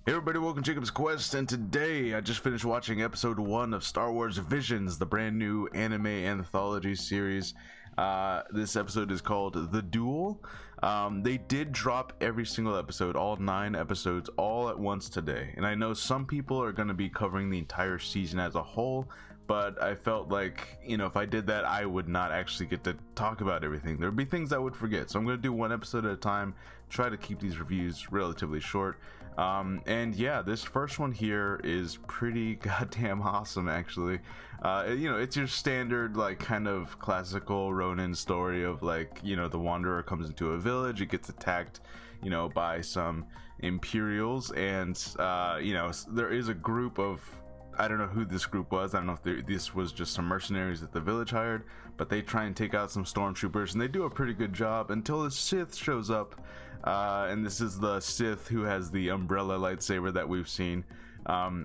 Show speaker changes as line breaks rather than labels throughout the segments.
Hey everybody, welcome to Jacob's Quest, and today I just finished watching episode 1 of Star Wars Visions, the brand new anime anthology series. This episode is called The Duel. They did drop every single episode, all 9 episodes, all at once today. And I know some people are going to be covering the entire season as a whole, but I felt like, if I did that, I would not actually get to talk about everything. There'd be things I would forget. So I'm going to do one episode at a time, try to keep these reviews relatively short. And yeah, this first one here is pretty goddamn awesome, actually. It's your standard, like, kind of classical Ronin story of, like, the Wanderer comes into a village, it gets attacked, by some Imperials, and, there is a group of, I don't know who this group was. I don't know if this was just some mercenaries that the village hired, but they try and take out some stormtroopers, and they do a pretty good job until the Sith shows up. And this is the Sith who has the umbrella lightsaber that we've seen,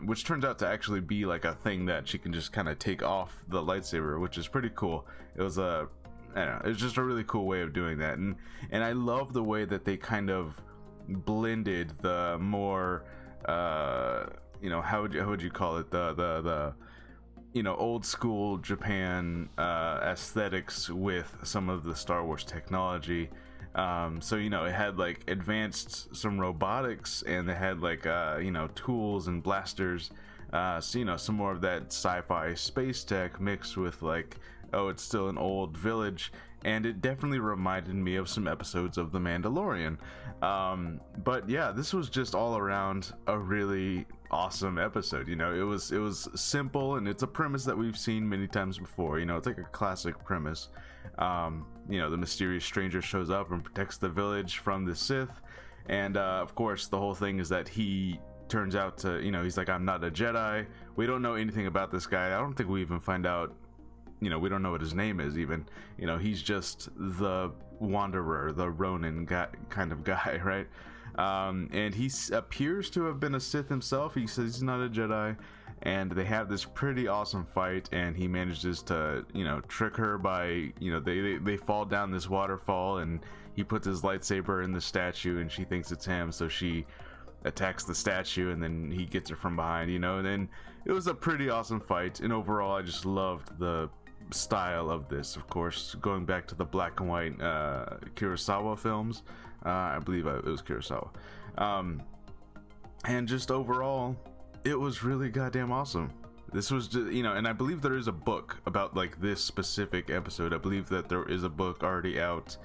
which turns out to actually be like a thing that she can just kind of take off the lightsaber, which is pretty cool. It was it's just a really cool way of doing that, and I love the way that they kind of blended the more how would you call it, the old school Japan aesthetics with some of the Star Wars technology. So it had like advanced some robotics, and they had like tools and blasters, some more of that sci-fi space tech mixed with like, it's still an old village. And it definitely reminded me of some episodes of The Mandalorian. But yeah, this was just all around a really awesome episode. It was simple, and it's a premise that we've seen many times before. It's like a classic premise. The mysterious stranger shows up and protects the village from the Sith, and of course the whole thing is that he turns out to, he's like, I'm not a Jedi. We don't know anything about this guy. I don't think we even find out, we don't know what his name is even. He's just the Wanderer, the Ronin kind of guy, right? And he appears to have been a Sith himself. He says he's not a Jedi, and they have this pretty awesome fight, and he manages to, trick her by, they fall down this waterfall, and he puts his lightsaber in the statue, and she thinks it's him, so she attacks the statue, and then he gets her from behind, and then it was a pretty awesome fight. And overall, I just loved the style of this. Of course, going back to the black and white Kurosawa films, I believe it was Kurosawa, and just overall, it was really goddamn awesome. This was just, and I believe there is a book about like this specific episode. I believe that there is a book already out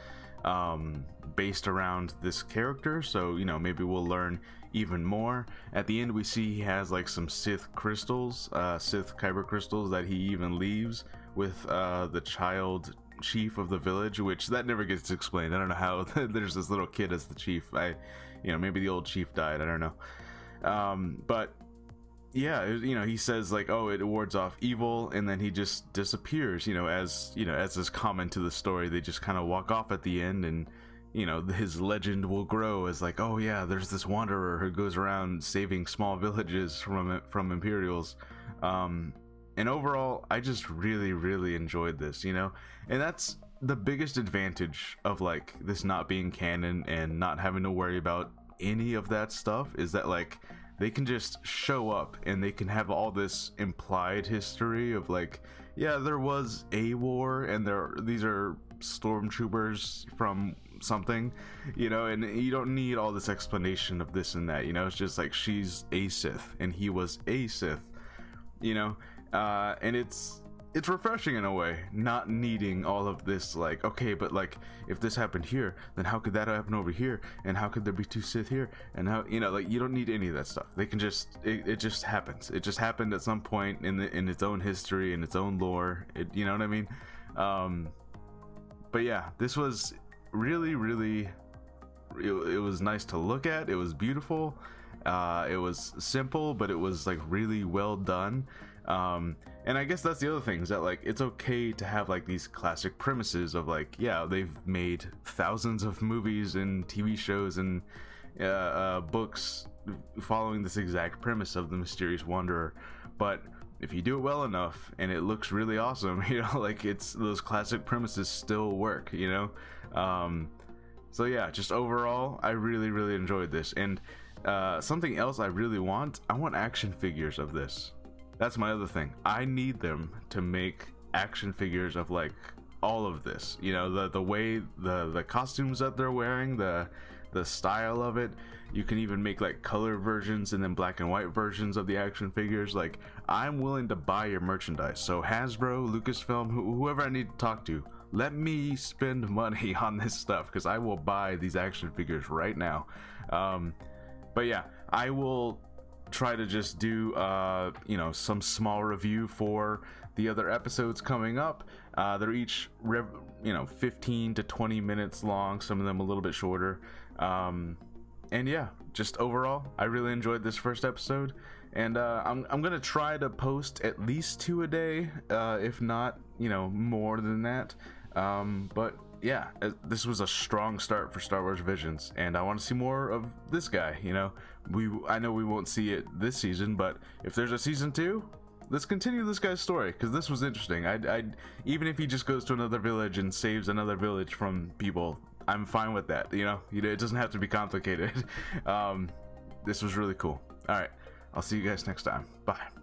based around this character, so maybe we'll learn even more. At the end, we see he has like some Sith crystals, Sith kyber crystals, that he even leaves with the child chief of the village, which that never gets explained. I don't know how there's this little kid as the chief. Maybe the old chief died, I don't know. But yeah, he says like, it wards off evil, and then he just disappears, as is common to the story. They just kind of walk off at the end, and his legend will grow as like, there's this wanderer who goes around saving small villages from Imperials. And overall, I just really, really enjoyed this, and that's the biggest advantage of like this not being canon and not having to worry about any of that stuff, is that like they can just show up and they can have all this implied history of like, there was a war, and these are stormtroopers from something, and you don't need all this explanation of this and that. It's just like, she's a Sith and he was a Sith, and it's refreshing in a way, not needing all of this, like, okay, but like if this happened here, then how could that happen over here, and how could there be 2 Sith here, and how, like, you don't need any of that stuff. They can just, it just happens. It just happened at some point in its own history, in its own lore. You know what I mean? But yeah, this was really, really, it was nice to look at. It was beautiful. It was simple, but it was like really well done. And I guess that's the other thing, is that like it's okay to have like these classic premises of like, they've made thousands of movies and TV shows and books following this exact premise of the mysterious wanderer, but if you do it well enough and it looks really awesome, like it's those classic premises still work, So yeah, just overall, I really, really enjoyed this. And Something else I really want, I want action figures of this. That's my other thing. I need them to make action figures of like all of this, you know, the way the costumes that they're wearing, the style of it. You can even make like color versions and then black and white versions of the action figures. Like, I'm willing to buy your merchandise. So Hasbro, Lucasfilm, whoever I need to talk to, let me spend money on this stuff, because I will buy these action figures right now. But yeah, I will try to just do you know, some small review for the other episodes coming up. They're each you know, 15 to 20 minutes long, some of them a little bit shorter. And yeah, just overall, I really enjoyed this first episode, and I'm gonna try to post at least 2 a day, if not, you know, more than that. But yeah, this was a strong start for Star Wars Visions, and I want to see more of this guy. You know, I know we won't see it this season, but if there's a season 2, let's continue this guy's story, because this was interesting. I'd even if he just goes to another village and saves another village from people, I'm fine with that. You know, it doesn't have to be complicated. This was really cool. All right, I'll see you guys next time. Bye.